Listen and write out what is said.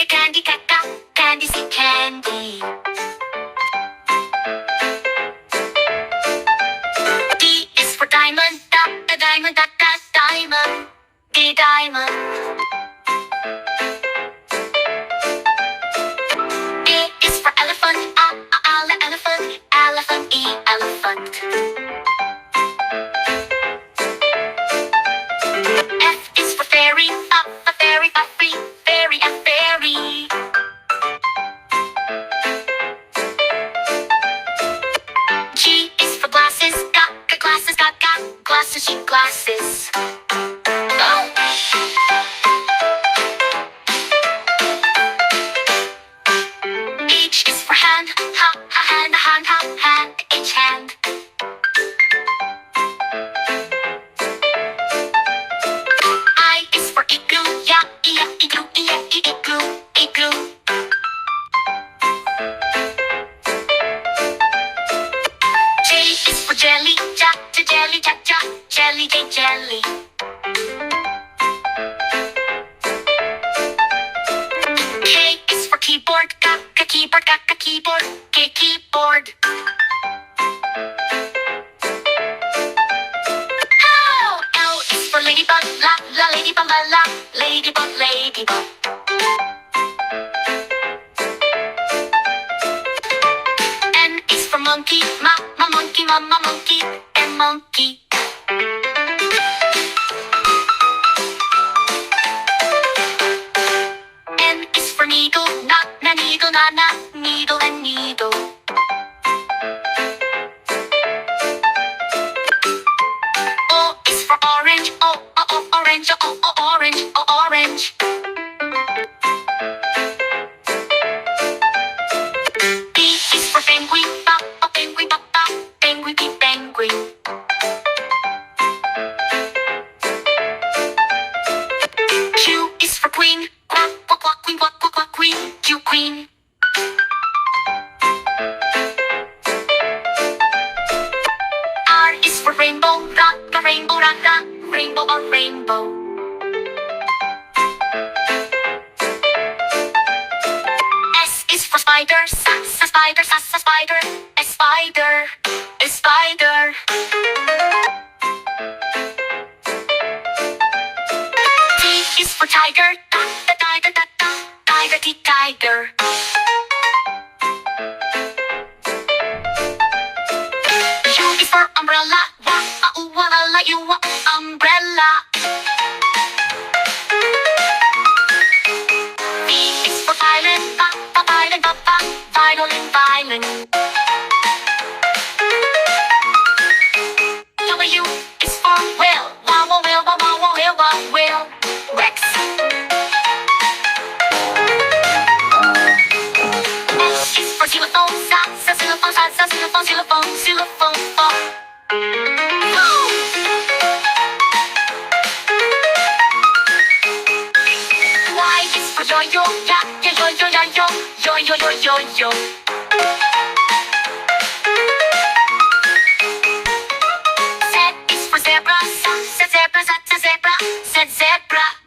candy, caca, candy, see candy. D is for diamond, da, diamond, da, diamond, D diamond. E is for elephant, elephant, elephant, E elephant. F is for fairy, a fairy, a free, fairy, a fairy. G is for glasses, glasses, glasses, G glasses. Oh. H is for hand, hand, hand, hand, H hand. I is for igloo, igloo, igloo, igloo. J is for jelly, jelly, jelly, jelly. K is for keyboard, keyboard, keyboard, keyboard. L is for ladybug, ladybug, ladybug, ladybug. N is for monkey, monkey, monkey, and monkey. N is for needle, needle, needle, and needle. O is for orange, orange, orange, orange. P is for penguin, penguin, penguin, penguin. Q is for queen, queen, Q queen. R is for rainbow, rainbow, rainbow, rainbow. S is for spider, spider, spider, a spider, a spider. T is for tiger, tiger, tiger, tiger. U is for umbrella, umbrella. V is for violin, violin, violin. W is for whale, whale, Rex. X is for xylophone, xylophone. Y is for yo-yo, yo. Z is for zebra, zebra, zebra.